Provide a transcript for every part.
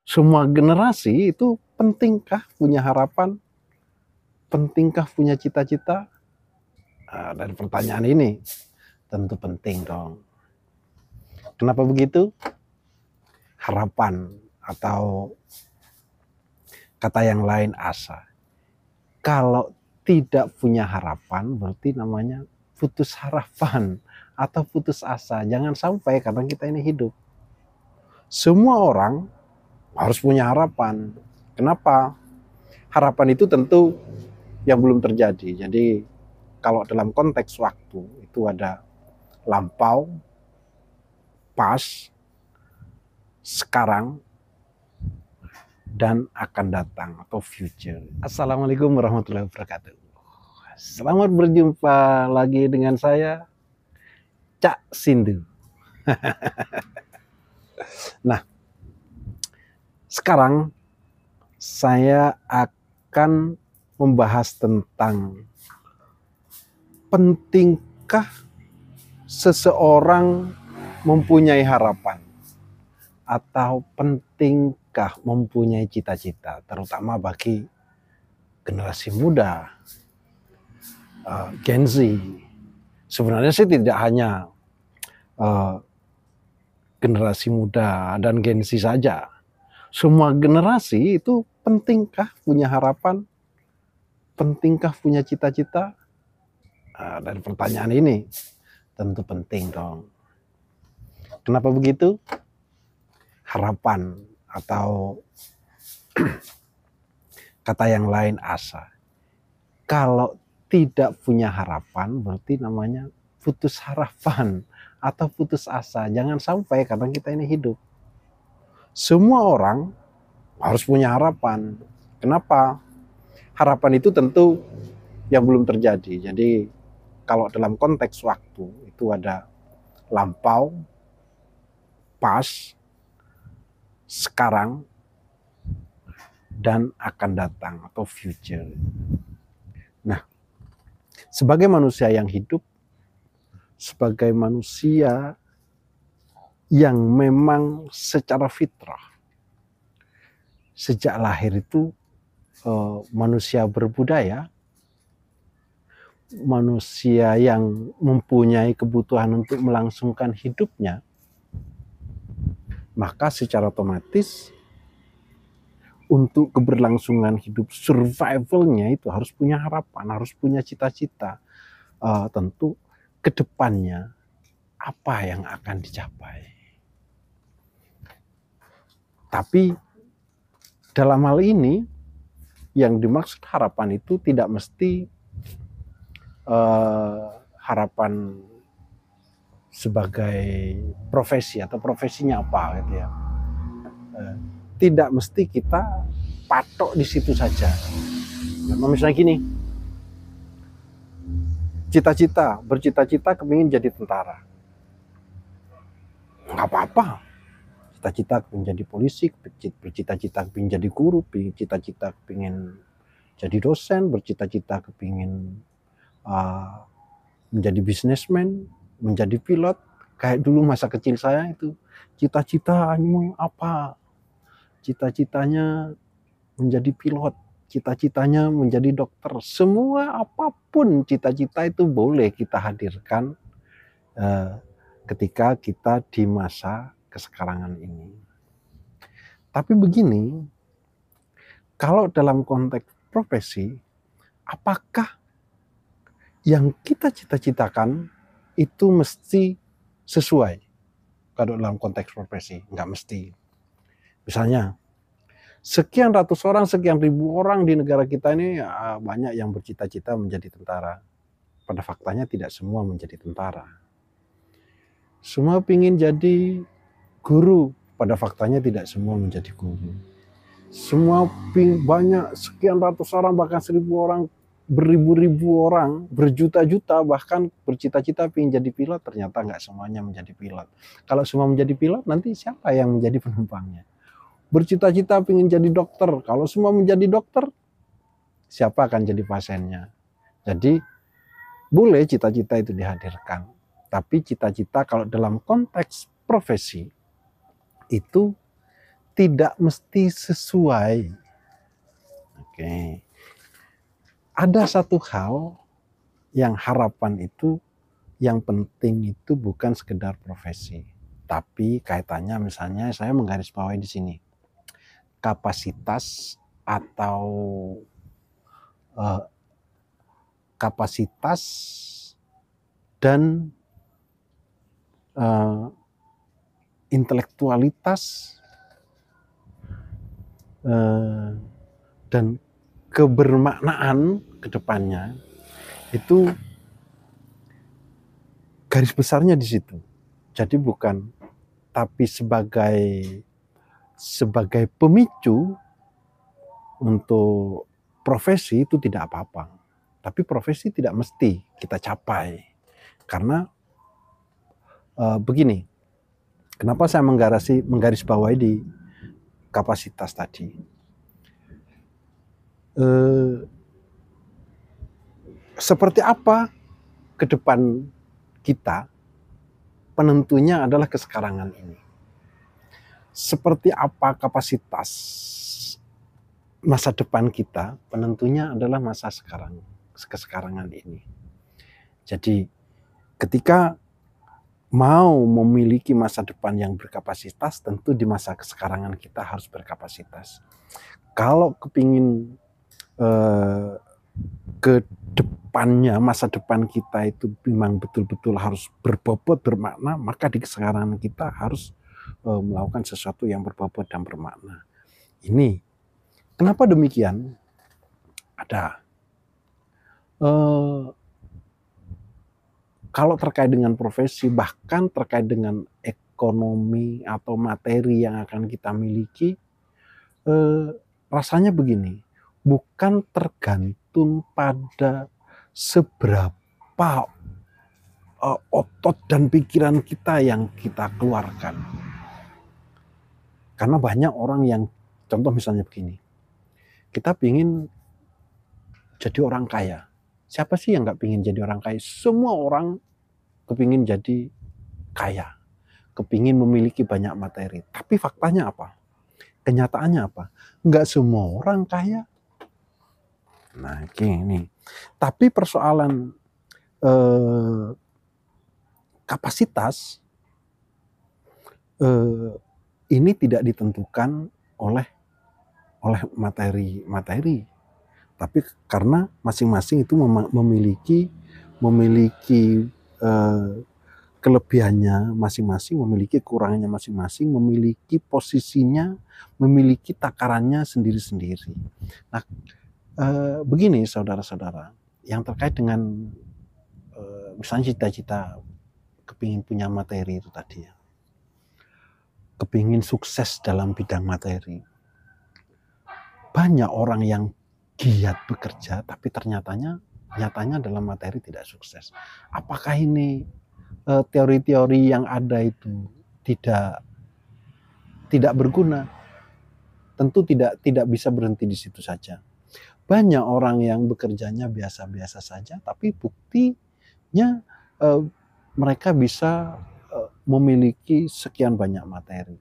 Semua generasi itu pentingkah punya harapan? Pentingkah punya cita-cita? Dari pertanyaan ini tentu penting dong. Kenapa begitu? Harapan atau kata yang lain asa. Kalau tidak punya harapan berarti namanya putus harapan atau putus asa. Jangan sampai karena kita ini hidup. Semua orang harus punya harapan. Kenapa? Harapan itu tentu yang belum terjadi. Jadi kalau dalam konteks waktu itu ada lampau, pas, sekarang, dan akan datang atau future. Assalamualaikum warahmatullahi wabarakatuh. Selamat berjumpa lagi dengan saya, Cak Sindu. Nah, sekarang saya akan membahas tentang pentingkah seseorang mempunyai harapan atau pentingkah mempunyai cita-cita, terutama bagi generasi muda, Gen Z. Sebenarnya sih tidak hanya generasi muda dan Gen Z saja. Semua generasi itu pentingkah punya harapan? Pentingkah punya cita-cita? Dari pertanyaan ini tentu penting dong. Kenapa begitu? Harapan atau kata yang lain asa. Kalau tidak punya harapan berarti namanya putus harapan atau putus asa. Jangan sampai karena kita ini hidup. Semua orang harus punya harapan. Kenapa? Harapan itu tentu yang belum terjadi. Jadi kalau dalam konteks waktu itu ada lampau, pas, sekarang, dan akan datang atau future. Nah, sebagai manusia yang hidup, sebagai manusia yang memang secara fitrah sejak lahir itu manusia berbudaya, manusia yang mempunyai kebutuhan untuk melangsungkan hidupnya, maka secara otomatis untuk keberlangsungan hidup, survivalnya itu harus punya harapan, harus punya cita-cita. Tentu kedepannya apa yang akan dicapai. Tapi dalam hal ini yang dimaksud harapan itu tidak mesti harapan sebagai profesi atau profesinya apa gitu ya. Tidak mesti kita patok di situ saja. Misalnya gini, bercita-cita kepingin jadi tentara. Nggak apa-apa. Cita-cita kepingin jadi polisi, bercita-cita kepingin jadi guru, bercita-cita kepingin jadi dosen, bercita-cita kepingin menjadi bisnismen, menjadi pilot. Kayak dulu masa kecil saya itu, cita-citanya apa? Cita-citanya menjadi pilot, cita-citanya menjadi dokter. Semua apapun cita-cita itu boleh kita hadirkan ketika kita di masa kesekarangan ini. Tapi begini, kalau dalam konteks profesi, apakah yang kita cita-citakan itu mesti sesuai kalau dalam konteks profesi? Enggak mesti. Misalnya, sekian ratus orang, sekian ribu orang di negara kita ini banyak yang bercita-cita menjadi tentara. Pada faktanya tidak semua menjadi tentara. Semua ingin jadi guru. Pada faktanya tidak semua menjadi guru. Semua banyak, sekian ratus orang, bahkan 1000 orang, beribu-ribu orang, berjuta-juta bahkan bercita-cita ingin jadi pilot, ternyata nggak semuanya menjadi pilot. Kalau semua menjadi pilot, nanti siapa yang menjadi penumpangnya? Bercita-cita ingin jadi dokter, kalau semua menjadi dokter, siapa akan jadi pasiennya? Jadi boleh cita-cita itu dihadirkan, tapi cita-cita kalau dalam konteks profesi itu tidak mesti sesuai. Oke. Ada satu hal yang harapan itu, yang penting itu bukan sekedar profesi, tapi kaitannya misalnya saya menggarisbawahi di sini kapasitas atau kapasitas dan intelektualitas dan kebermaknaan ke depannya itu garis besarnya di situ. Jadi bukan, tapi sebagai pemicu untuk profesi itu tidak apa-apa. Tapi profesi tidak mesti kita capai. Karena begini, kenapa saya menggarisbawahi di kapasitas tadi? Seperti apa ke depan kita, penentunya adalah kesekarangan ini. Seperti apa kapasitas masa depan kita, penentunya adalah masa sekarang, kesekarangan ini. Jadi ketika mau memiliki masa depan yang berkapasitas, tentu di masa kesekarangan kita harus berkapasitas. Kalau kepingin ke depannya, masa depan kita itu memang betul-betul harus berbobot, bermakna, maka di kesekarangan kita harus melakukan sesuatu yang berbobot dan bermakna. Ini kenapa demikian? Ada kalau terkait dengan profesi, bahkan terkait dengan ekonomi atau materi yang akan kita miliki, rasanya begini, bukan tergantung pada seberapa otot dan pikiran kita yang kita keluarkan. Karena banyak orang yang, contoh misalnya begini, kita ingin jadi orang kaya. Siapa sih yang nggak ingin jadi orang kaya? Semua orang kepingin jadi kaya, kepingin memiliki banyak materi. Tapi faktanya apa? Kenyataannya apa? Nggak semua orang kaya. Nah, ini. Tapi persoalan kapasitas ini tidak ditentukan oleh materi, tapi karena masing-masing itu memiliki kelebihannya masing-masing, memiliki kekurangannya masing-masing, memiliki posisinya, memiliki takarannya sendiri-sendiri. Nah, begini saudara-saudara, yang terkait dengan misalnya cita-cita kepingin punya materi itu tadi ya, kepingin sukses dalam bidang materi. Banyak orang yang giat bekerja, tapi nyatanya dalam materi tidak sukses. Apakah ini teori-teori yang ada itu tidak berguna? Tentu tidak bisa berhenti di situ saja. Banyak orang yang bekerjanya biasa-biasa saja, tapi buktinya mereka bisa memiliki sekian banyak materi.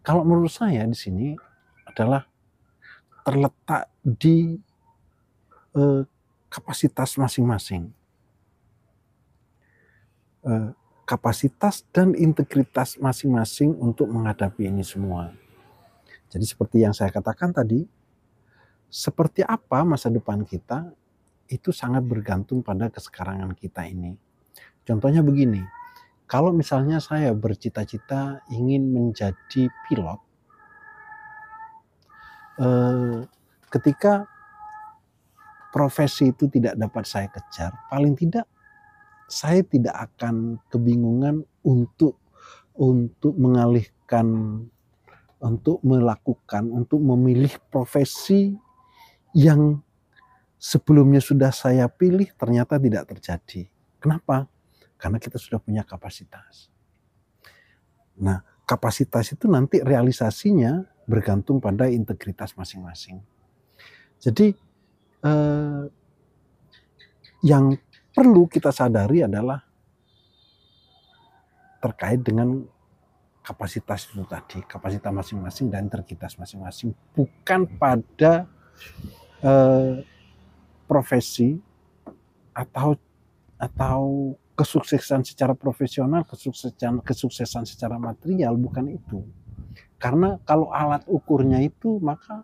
Kalau menurut saya di sini adalah terletak di kapasitas masing-masing. Kapasitas dan integritas masing-masing untuk menghadapi ini semua. Jadi seperti yang saya katakan tadi, seperti apa masa depan kita itu sangat bergantung pada kesekarangan kita ini. Contohnya begini, kalau misalnya saya bercita-cita ingin menjadi pilot, ketika profesi itu tidak dapat saya kejar, paling tidak saya tidak akan kebingungan untuk mengalihkan, untuk memilih profesi yang sebelumnya sudah saya pilih ternyata tidak terjadi. Kenapa? Karena kita sudah punya kapasitas. Nah, kapasitas itu nanti realisasinya bergantung pada integritas masing-masing. Jadi yang perlu kita sadari adalah terkait dengan kapasitas itu tadi, kapasitas masing-masing dan integritas masing-masing, bukan pada profesi atau kesuksesan secara profesional, kesuksesan secara material, bukan itu. Karena kalau alat ukurnya itu, maka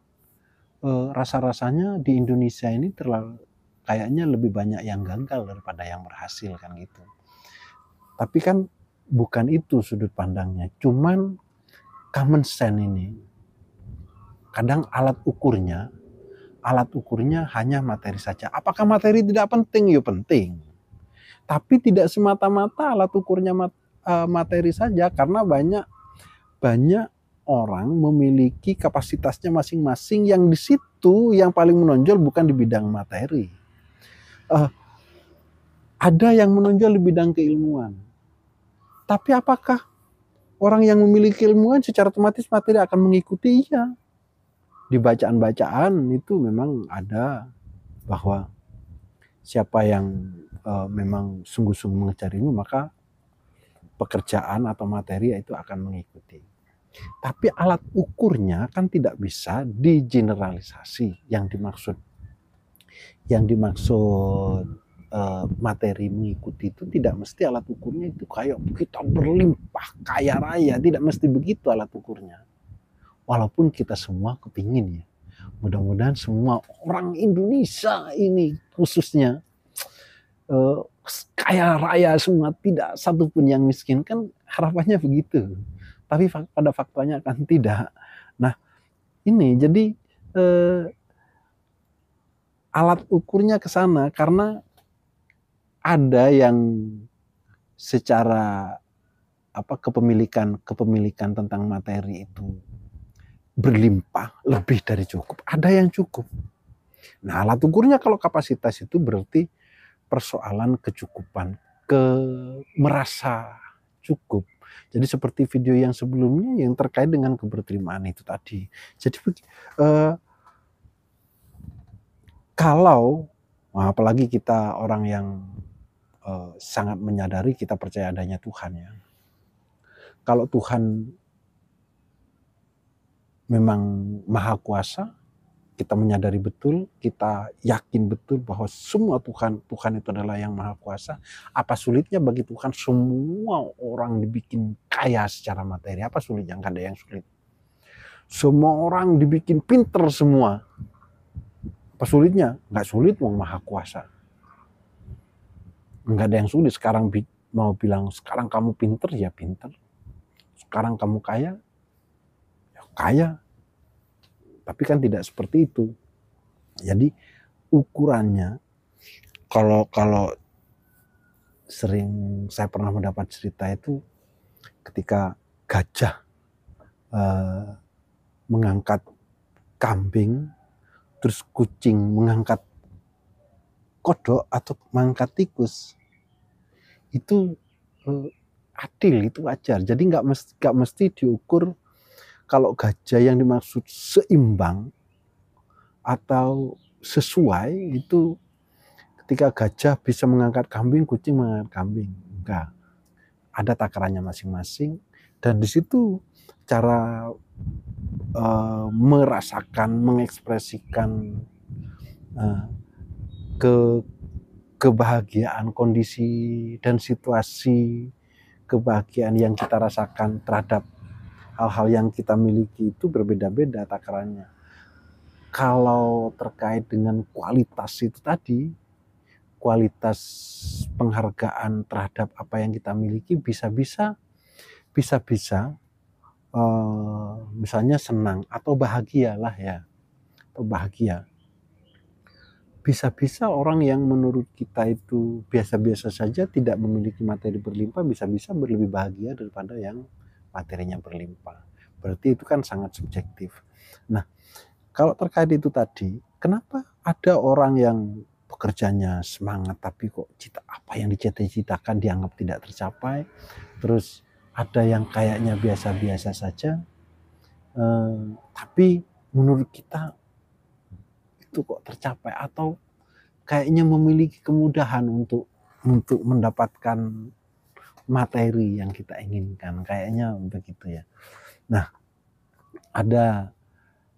rasa-rasanya di Indonesia ini kayaknya lebih banyak yang gagal daripada yang berhasil kan gitu. Tapi kan bukan itu sudut pandangnya, cuman common sense ini. Kadang alat ukurnya hanya materi saja. Apakah materi tidak penting? Ya penting. Tapi tidak semata-mata alat ukurnya materi saja, karena banyak orang memiliki kapasitasnya masing-masing yang di situ yang paling menonjol bukan di bidang materi. Ada yang menonjol di bidang keilmuan. Tapi apakah orang yang memiliki keilmuan secara otomatis materi akan mengikuti? Iya. Di bacaan-bacaan itu memang ada bahwa siapa yang memang sungguh-sungguh mengejar ilmu, maka pekerjaan atau materi itu akan mengikuti. Tapi alat ukurnya kan tidak bisa digeneralisasi. Yang dimaksud materi mengikuti itu tidak mesti alat ukurnya itu kayak kita berlimpah kaya raya, tidak mesti begitu alat ukurnya. Walaupun kita semua kepingin ya, mudah-mudahan semua orang Indonesia ini khususnya kaya raya semua, tidak satupun yang miskin, kan harapannya begitu. Tapi pada faktanya kan tidak. Nah ini jadi alat ukurnya ke sana, karena ada yang secara kepemilikan tentang materi itu berlimpah, lebih dari cukup. Ada yang cukup. Nah alat ukurnya kalau kapasitas itu berarti persoalan kecukupan, merasa cukup. Jadi seperti video yang sebelumnya yang terkait dengan keberterimaan itu tadi. Jadi kalau apalagi kita orang yang sangat menyadari kita percaya adanya Tuhan ya. Kalau Tuhan memang maha kuasa, kita menyadari betul, kita yakin betul bahwa semua Tuhan itu adalah yang maha kuasa. Apa sulitnya bagi Tuhan semua orang dibikin kaya secara materi? Apa sulitnya? Nggak ada yang sulit. Semua orang dibikin pinter semua. Apa sulitnya? Nggak sulit, wong maha kuasa. Nggak ada yang sulit. Sekarang mau bilang sekarang kamu pinter, ya pinter. Sekarang kamu kaya, ya kaya. Tapi kan tidak seperti itu. Jadi ukurannya, kalau sering saya pernah mendapat cerita itu ketika gajah mengangkat kambing, terus kucing mengangkat kodok atau mengangkat tikus, itu adil, itu wajar. Jadi nggak mesti diukur. Kalau gajah yang dimaksud seimbang atau sesuai, itu ketika gajah bisa mengangkat kambing, kucing mengangkat kambing. Enggak. Ada takarannya masing-masing, dan di situ cara merasakan, mengekspresikan kebahagiaan, kondisi dan situasi kebahagiaan yang kita rasakan terhadap hal-hal yang kita miliki itu berbeda-beda takarannya. Kalau terkait dengan kualitas itu tadi, kualitas penghargaan terhadap apa yang kita miliki, bisa-bisa misalnya senang atau bahagia lah ya, atau bahagia. Bisa-bisa orang yang menurut kita itu biasa-biasa saja, tidak memiliki materi berlimpah, bisa-bisa berlebih bahagia daripada yang materinya berlimpah. Berarti itu kan sangat subjektif. Nah, kalau terkait itu tadi, kenapa ada orang yang pekerjanya semangat tapi kok apa yang dicita-citakan dianggap tidak tercapai, terus ada yang kayaknya biasa-biasa saja, tapi menurut kita itu kok tercapai, atau kayaknya memiliki kemudahan untuk mendapatkan materi yang kita inginkan, kayaknya begitu ya. Nah,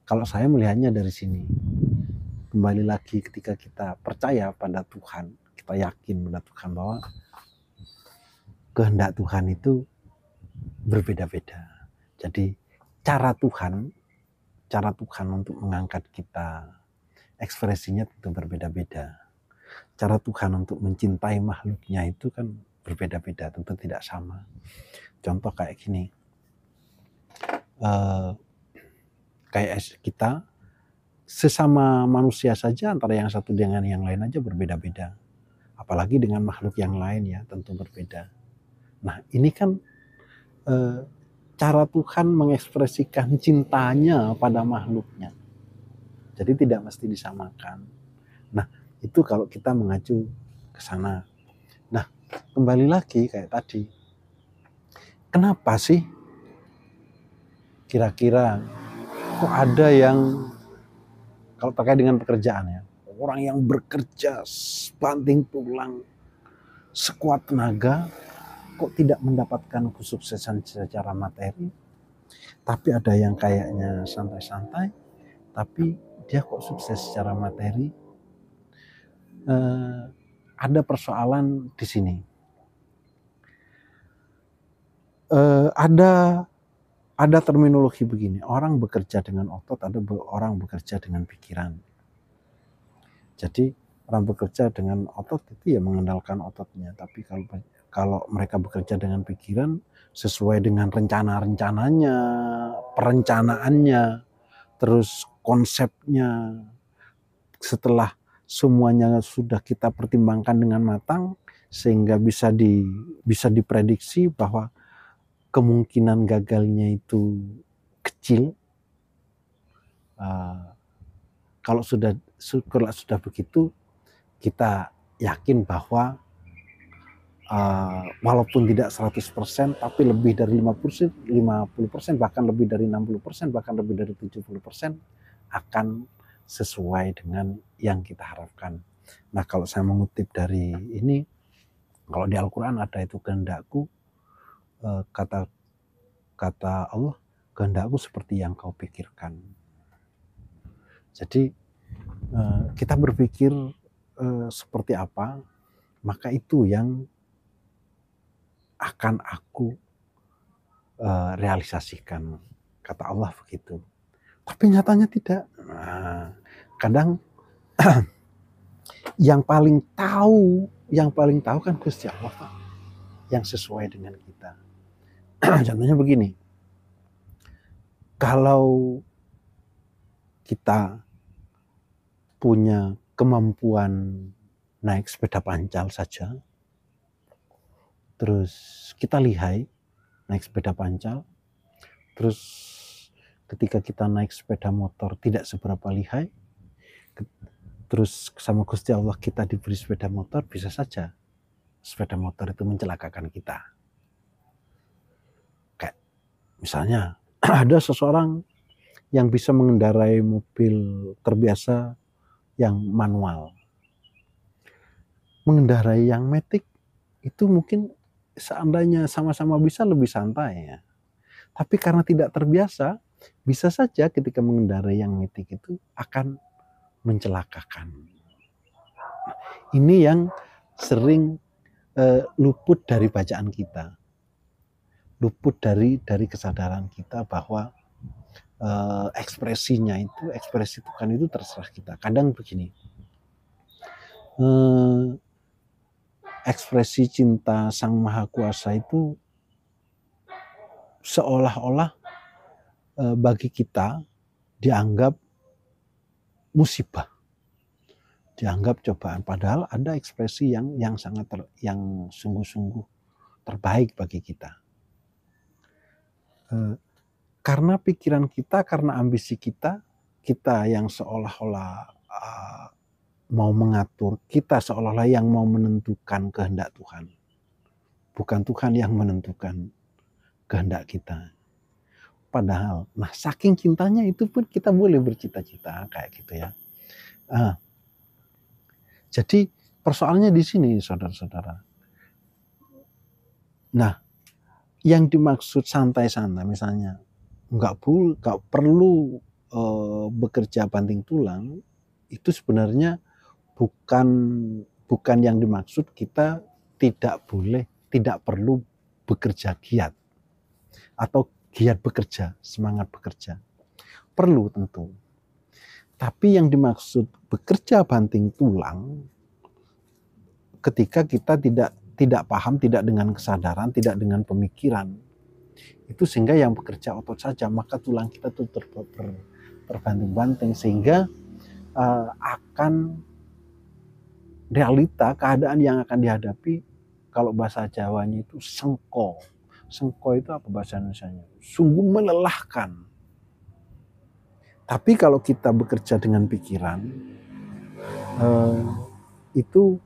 kalau saya melihatnya dari sini, kembali lagi ketika kita percaya pada Tuhan, kita yakin pada Tuhan bahwa kehendak Tuhan itu berbeda-beda. Jadi cara Tuhan untuk mengangkat kita, ekspresinya tentu berbeda-beda. Cara Tuhan untuk mencintai makhluknya itu kan berbeda-beda, tentu tidak sama. Contoh kayak gini, kayak kita sesama manusia saja, antara yang satu dengan yang lain aja berbeda-beda. Apalagi dengan makhluk yang lain ya, tentu berbeda. Nah, ini kan cara Tuhan mengekspresikan cintanya pada makhluknya. Jadi tidak mesti disamakan. Nah, itu kalau kita mengacu ke sana. Nah, kembali lagi kayak tadi. Kenapa sih kira-kira kok ada yang, kalau terkait dengan pekerjaan ya, orang yang bekerja banting tulang sekuat tenaga kok tidak mendapatkan kesuksesan secara materi, tapi ada yang kayaknya santai-santai tapi dia kok sukses secara materi. Ada persoalan di sini. Ada terminologi begini, orang bekerja dengan otot, ada orang bekerja dengan pikiran. Jadi orang bekerja dengan otot itu ya mengandalkan ototnya, tapi kalau mereka bekerja dengan pikiran sesuai dengan rencana-rencananya, perencanaannya, terus konsepnya, setelah semuanya sudah kita pertimbangkan dengan matang sehingga bisa diprediksi bahwa kemungkinan gagalnya itu kecil. Kalau sudah begitu, kita yakin bahwa walaupun tidak 100%, tapi lebih dari 50%, bahkan lebih dari 60%, bahkan lebih dari 70% akan sesuai dengan yang kita harapkan. Nah, kalau saya mengutip dari ini, kalau di Al-Quran ada itu kehendakku, kata Allah, kehendakku seperti yang kau pikirkan. Jadi kita berpikir seperti apa, maka itu yang akan aku realisasikan, kata Allah begitu. Tapi nyatanya tidak. Nah, kadang yang paling tahu kan Gusti Allah yang sesuai dengan kita. Contohnya begini, kalau kita punya kemampuan naik sepeda pancal saja, terus kita lihai naik sepeda pancal, terus ketika kita naik sepeda motor tidak seberapa lihai, terus sama Gusti Allah kita diberi sepeda motor, bisa saja sepeda motor itu mencelakakan kita. Kayak misalnya ada seseorang yang bisa mengendarai mobil terbiasa yang manual, mengendarai yang matic itu mungkin seandainya sama-sama bisa lebih santai ya. Tapi karena tidak terbiasa, bisa saja ketika mengendarai yang matic itu akan mencelakakan. Ini yang sering luput dari bacaan kita, luput dari kesadaran kita bahwa ekspresi Tuhan itu terserah kita. Kadang begini, ekspresi cinta Sang Maha Kuasa itu seolah-olah bagi kita dianggap musibah, dianggap cobaan, padahal ada ekspresi yang sungguh-sungguh terbaik bagi kita. Karena pikiran kita, karena ambisi kita yang seolah-olah mau mengatur, kita seolah-olah yang mau menentukan kehendak Tuhan, bukan Tuhan yang menentukan kehendak kita. Padahal, saking cintanya itu pun kita boleh bercita-cita kayak gitu ya. Jadi persoalannya di sini, saudara-saudara. Nah, yang dimaksud santai-santai misalnya nggak perlu bekerja banting tulang, itu sebenarnya bukan bukan yang dimaksud kita tidak perlu bekerja giat atau giat bekerja, semangat bekerja. Perlu tentu. Tapi yang dimaksud bekerja banting tulang ketika kita tidak paham, tidak dengan kesadaran, tidak dengan pemikiran. Itu sehingga yang bekerja otot saja, maka tulang kita tuh terbanting-banting sehingga akan realita keadaan yang akan dihadapi, kalau bahasa Jawanya itu sengko. Sengko itu apa bahasa Indonesianya? Sungguh melelahkan. Tapi kalau kita bekerja dengan pikiran, itu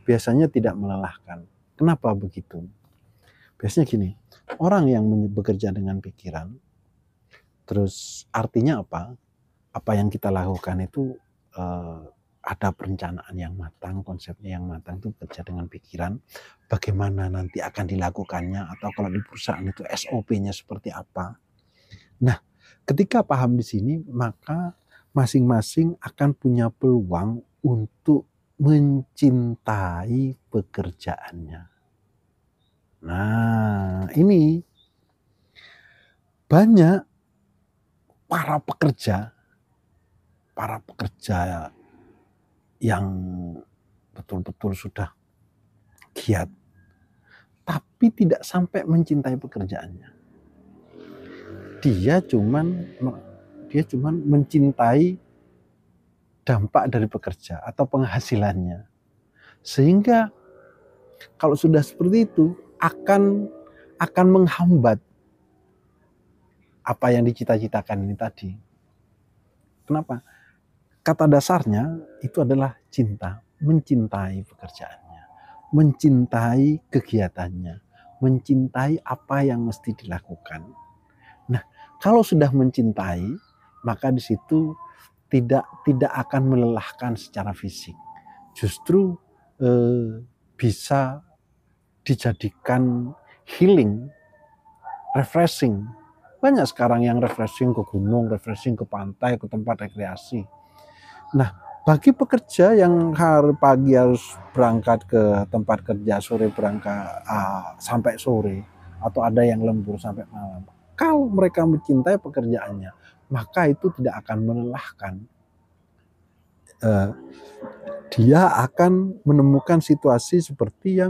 biasanya tidak melelahkan. Kenapa begitu? Biasanya gini, orang yang bekerja dengan pikiran, terus artinya apa? Apa yang kita lakukan itu ada perencanaan yang matang, konsepnya yang matang, itu bekerja dengan pikiran, bagaimana nanti akan dilakukannya, atau kalau di perusahaan itu SOP-nya seperti apa. Nah, ketika paham di sini, maka masing-masing akan punya peluang untuk mencintai pekerjaannya. Nah, ini banyak para pekerja yang betul-betul sudah giat, tapi tidak sampai mencintai pekerjaannya. Dia cuman mencintai dampak dari pekerja atau penghasilannya. Sehingga kalau sudah seperti itu akan menghambat apa yang dicita-citakan ini tadi. Kenapa? Kata dasarnya itu adalah cinta, mencintai pekerjaannya, mencintai kegiatannya, mencintai apa yang mesti dilakukan. Nah, kalau sudah mencintai, maka di situ tidak akan melelahkan secara fisik. Justru bisa dijadikan healing, refreshing. Banyak sekarang yang refreshing ke gunung, refreshing ke pantai, ke tempat rekreasi. Nah, bagi pekerja yang pagi harus berangkat ke tempat kerja, sore berangkat sampai sore, atau ada yang lembur sampai malam. Kalau mereka mencintai pekerjaannya, maka itu tidak akan melelahkan. Dia akan menemukan situasi seperti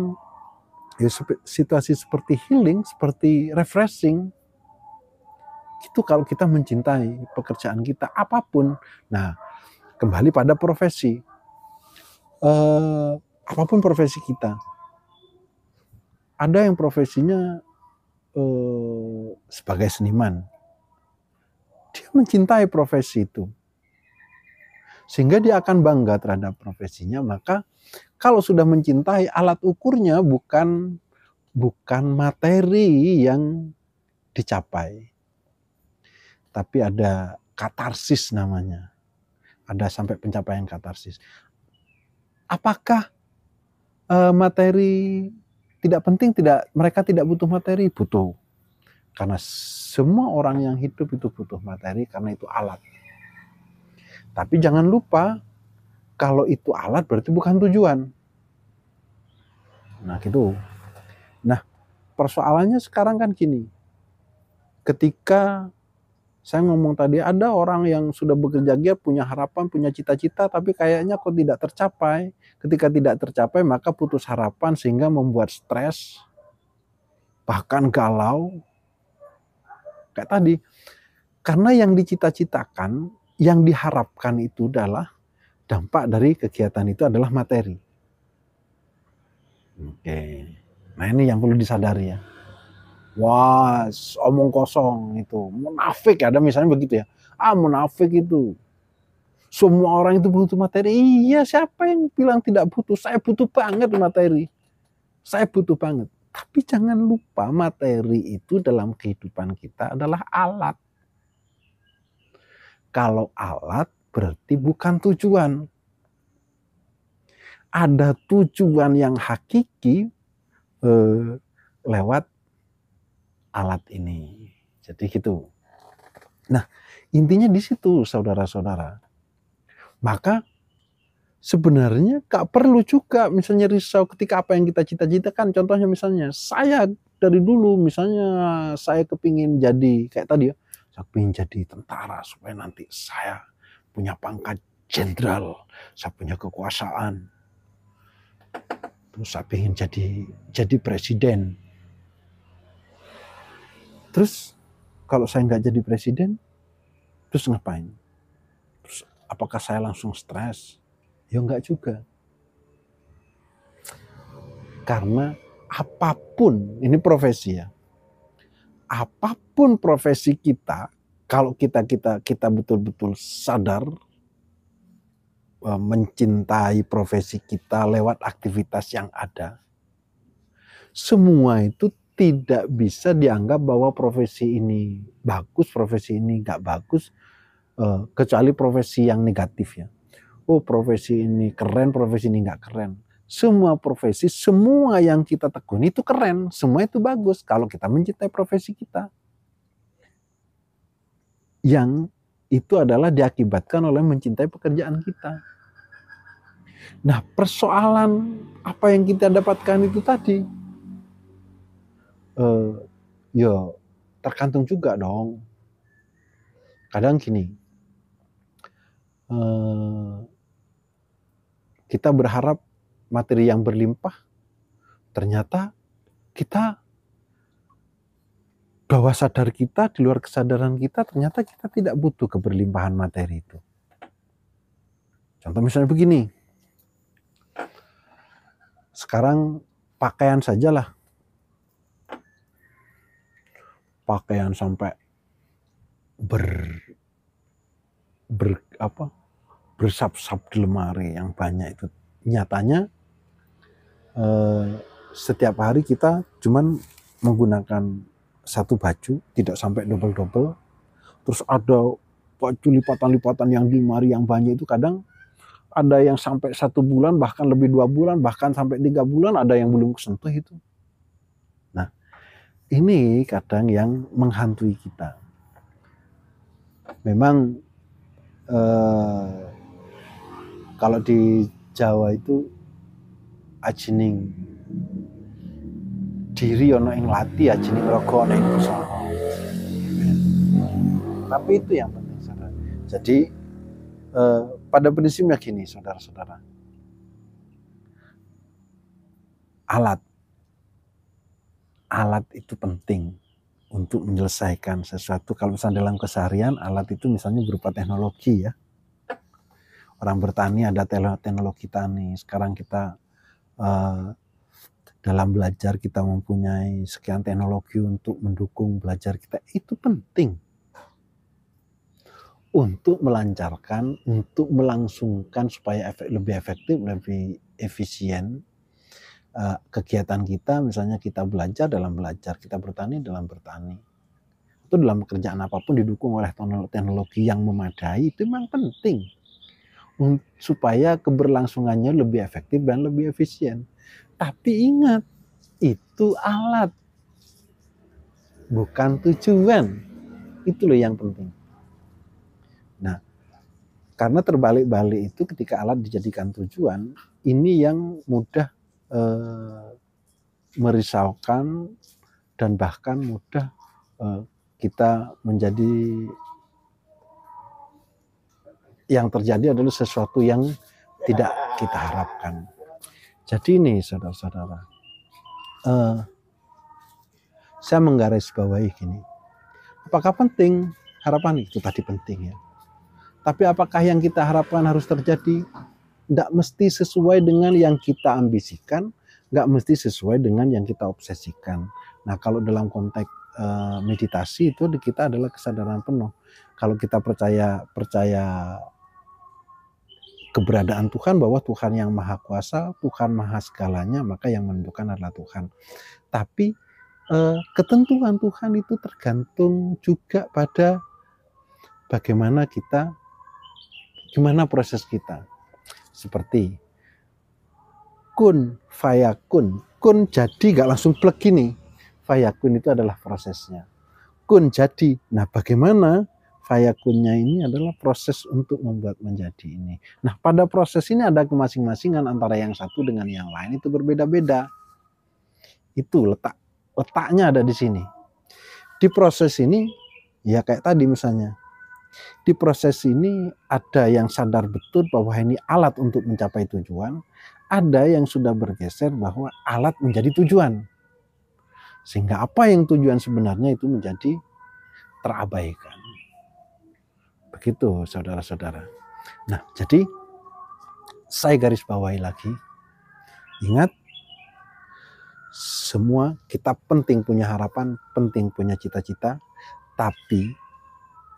situasi seperti healing, seperti refreshing. Itu kalau kita mencintai pekerjaan kita apapun. Nah, kembali pada profesi. Apapun profesi kita. Ada yang profesinya sebagai seniman. Dia mencintai profesi itu. Sehingga dia akan bangga terhadap profesinya. Maka kalau sudah mencintai, alat ukurnya bukan materi yang dicapai. Tapi ada katarsis namanya. Ada sampai pencapaian katarsis. Apakah materi tidak penting? Tidak, mereka tidak butuh materi, butuh. Karena semua orang yang hidup itu butuh materi, karena itu alat. Tapi jangan lupa, kalau itu alat berarti bukan tujuan. Nah gitu. Nah, persoalannya sekarang kan gini. Ketika saya ngomong tadi, ada orang yang sudah bekerja giat, punya harapan, punya cita-cita, tapi kayaknya kok tidak tercapai. Ketika tidak tercapai, maka putus harapan sehingga membuat stres, bahkan galau. Kayak tadi, karena yang dicita-citakan, yang diharapkan itu adalah dampak dari kegiatan itu adalah materi. Oke, nah ini yang perlu disadari ya. Wah, omong kosong itu, munafik, ada misalnya begitu ya. Munafik itu. Semua orang itu butuh materi. Iya, siapa yang bilang tidak butuh? Saya butuh banget materi. Saya butuh banget. Tapi jangan lupa, materi itu dalam kehidupan kita adalah alat. Kalau alat berarti bukan tujuan. Ada tujuan yang hakiki, lewat alat ini. Jadi gitu. Nah, intinya di situ saudara-saudara. Maka sebenarnya gak perlu juga misalnya risau ketika apa yang kita cita-citakan. Contohnya misalnya saya dari dulu misalnya saya kepingin jadi kayak tadi ya, saya kepingin jadi tentara supaya nanti saya punya pangkat jenderal, saya punya kekuasaan, terus saya pengen jadi presiden. Terus kalau saya nggak jadi presiden, terus ngapain? Terus apakah saya langsung stres? Ya enggak juga. Karena apapun, ini profesi ya, apapun profesi kita, kalau kita betul-betul sadar mencintai profesi kita lewat aktivitas yang ada, semua itu tidak bisa dianggap bahwa profesi ini bagus, profesi ini nggak bagus, kecuali profesi yang negatif ya. Oh, profesi ini keren, profesi ini nggak keren. Semua profesi, semua yang kita tekuni itu keren, semua itu bagus kalau kita mencintai profesi kita. Yang itu adalah diakibatkan oleh mencintai pekerjaan kita. Nah, persoalan apa yang kita dapatkan itu tadi, ya tergantung juga dong. Kadang gini, kita berharap materi yang berlimpah, ternyata kita bawah sadar kita, di luar kesadaran kita, ternyata kita tidak butuh keberlimpahan materi itu. Contoh misalnya begini, sekarang pakaian sajalah, pakaian sampai bersap-sap di lemari yang banyak itu. Nyatanya setiap hari kita cuman menggunakan satu baju, tidak sampai double-double. Terus ada baju lipatan-lipatan yang di lemari yang banyak itu, kadang ada yang sampai 1 bulan, bahkan lebih 2 bulan, bahkan sampai 3 bulan, ada yang belum kesentuh itu. Nah, ini kadang yang menghantui kita. Memang kalau di Jawa itu ajining diri ono ing lati, ajining raga ono ing pusaka. Tapi itu yang penting, saudara. Jadi pada prinsipnya gini, saudara-saudara, alat itu penting untuk menyelesaikan sesuatu. Kalau misalnya dalam keseharian, alat itu misalnya berupa teknologi ya. Orang bertani ada teknologi tani. Sekarang kita dalam belajar kita mempunyai sekian teknologi untuk mendukung belajar kita. Itu penting untuk melancarkan, untuk melangsungkan supaya lebih efektif, lebih efisien kegiatan kita. Misalnya kita belajar dalam belajar, kita bertani dalam bertani, atau dalam pekerjaan apapun didukung oleh teknologi yang memadai. Itu memang penting supaya keberlangsungannya lebih efektif dan lebih efisien. Tapi ingat, itu alat, bukan tujuan. Itu loh yang penting. Nah, karena terbalik-balik itu ketika alat dijadikan tujuan, ini yang mudah merisaukan dan bahkan mudah kita menjadi, yang terjadi adalah sesuatu yang tidak kita harapkan. Jadi ini saudara-saudara, saya menggarisbawahi gini, apakah penting? Harapan itu tadi penting ya. Tapi apakah yang kita harapkan harus terjadi? Tidak mesti sesuai dengan yang kita ambisikan, nggak mesti sesuai dengan yang kita obsesikan. Nah, kalau dalam konteks meditasi itu kita adalah kesadaran penuh. Kalau kita percaya keberadaan Tuhan, bahwa Tuhan yang maha kuasa, Tuhan maha segalanya, maka yang menentukan adalah Tuhan. Tapi ketentuan Tuhan itu tergantung juga pada bagaimana proses kita. Seperti kun fayakun, kun jadi gak langsung plek gini. fayakun itu adalah prosesnya. Kun jadi. Nah, bagaimana fayakunnya ini adalah proses untuk membuat menjadi ini. Nah, pada proses ini ada kemasing-masingan antara yang satu dengan yang lain itu berbeda-beda. Itu letaknya ada di sini. Di proses ini, ya kayak tadi misalnya, di proses ini ada yang sadar betul bahwa ini alat untuk mencapai tujuan, ada yang sudah bergeser bahwa alat menjadi tujuan. Sehingga apa yang tujuan sebenarnya itu menjadi terabaikan. Begitu saudara-saudara. Nah, jadi saya garis bawahi lagi, ingat, semua kita penting punya harapan, penting punya cita-cita, tapi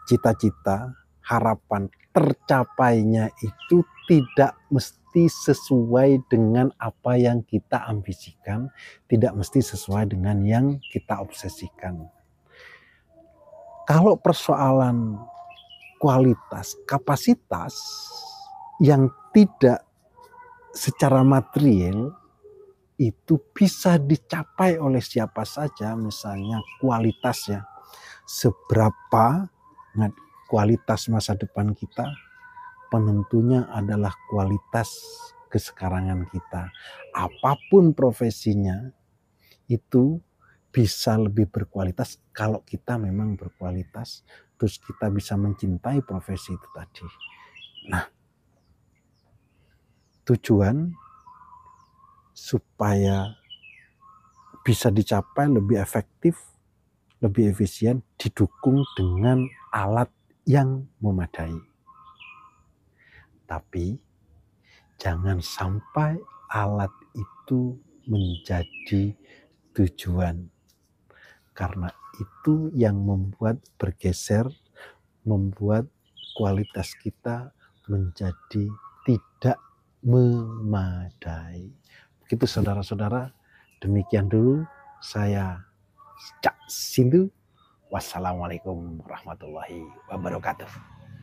cita-cita, harapan tercapainya itu tidak mesti sesuai dengan apa yang kita ambisikan, tidak mesti sesuai dengan yang kita obsesikan. Kalau persoalan kualitas, kapasitas yang tidak secara material itu bisa dicapai oleh siapa saja, misalnya kualitasnya. Seberapa kualitas masa depan kita, penentunya adalah kualitas kesekarangan kita. Apapun profesinya, itu bisa lebih berkualitas kalau kita memang berkualitas, terus kita bisa mencintai profesi itu tadi. Nah, tujuan supaya bisa dicapai lebih efektif, lebih efisien, didukung dengan alat yang memadai. Tapi jangan sampai alat itu menjadi tujuan. Karena itu yang membuat bergeser, membuat kualitas kita menjadi tidak memadai. Begitu saudara-saudara, demikian dulu saya Cak Sindu. Wassalamualaikum warahmatullahi wabarakatuh.